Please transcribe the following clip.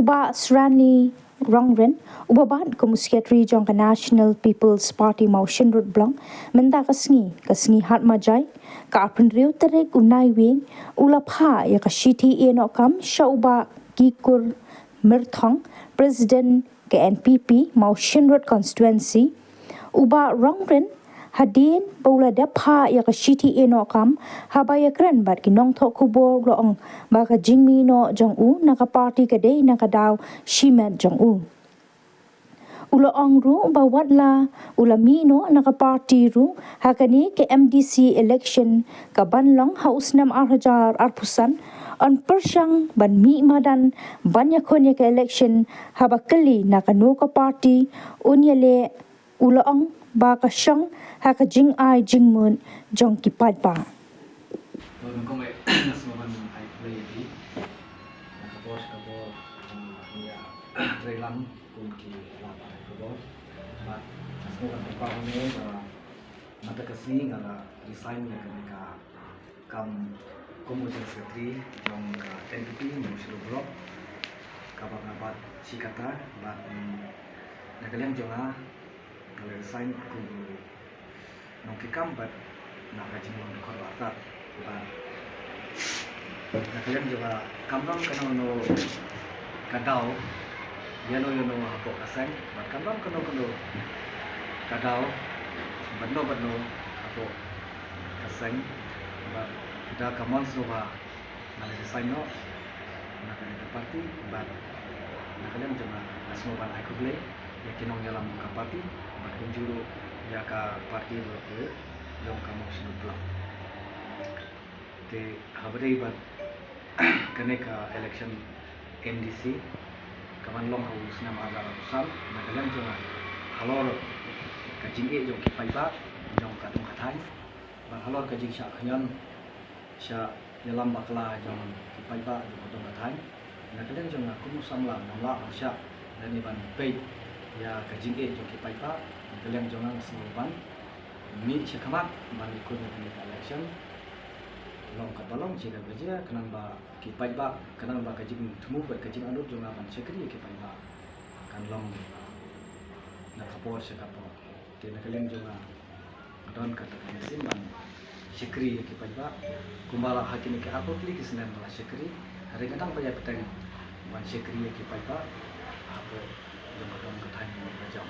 uba Srani Rongren uba ban komisketri jong ka National People's Party motion rut blong menta kasngi hat majai ka apun riu terek unai wing ula pha ya ka shiti eno kam sha uba gikur mirthong president ke NPP motion rut constituency uba Rongren hadin bola da pha ya ka shiti eno kam habaya kran bat ki nong thok kubo roong ba ka jingmi no jong u na ka party ka dei na ka daw shimet jong u ula ong ru ba watla ula mi no na ka party ru hakani ke MDC election ka banlong haus nam arhajar arpusan on persyang ban mi madan banyak konya ke election habakali na ka no ka party unyale ula ong ba ka syang haka jing ai jing mun jong ki pat pa mata kasih ngala resign ya mereka kam komuter sekretari jong NPP Mushro Blok kabang abat sikata bat nagalem jonga ngala resign ku nong kikam bat nakajing long kor atat bat nagalem jonga kamram kana no kadau yano hapo asang bat kamram kana kadau bando ako kasang ba da kamon soba na resign no na ka party ba na kalem jama asmo ban ay kuble ya kinong dalam ka party ba kunjuro ya ka party ro ke jong ka motion block te habare ba kane ka election NDC kaman long haus na maga usam na kalem jama halor kajing e jong kipai ba jong kadung kathai ba halor kajing sha khanyan sha yalam bakla jong kipai ba jong kadung kathai na kadang jong aku musamla namla sha dani ban pei ya kajing e jong kipai ba kadang jong ang semban mi sha khamat ban ikut ni election long ka balong jega beja kanan ba kipai ba kanan ba kajing thumu ba kajing anu jong ban sekri kipai ba kan long na kapor sha kapor Kena kalian juga don katakan simban syekri ke pajba kumbala hakim ke aku klik senan malah syekri hari kadang banyak petang ban syekri ke pajba apa yang kadang katakan bajang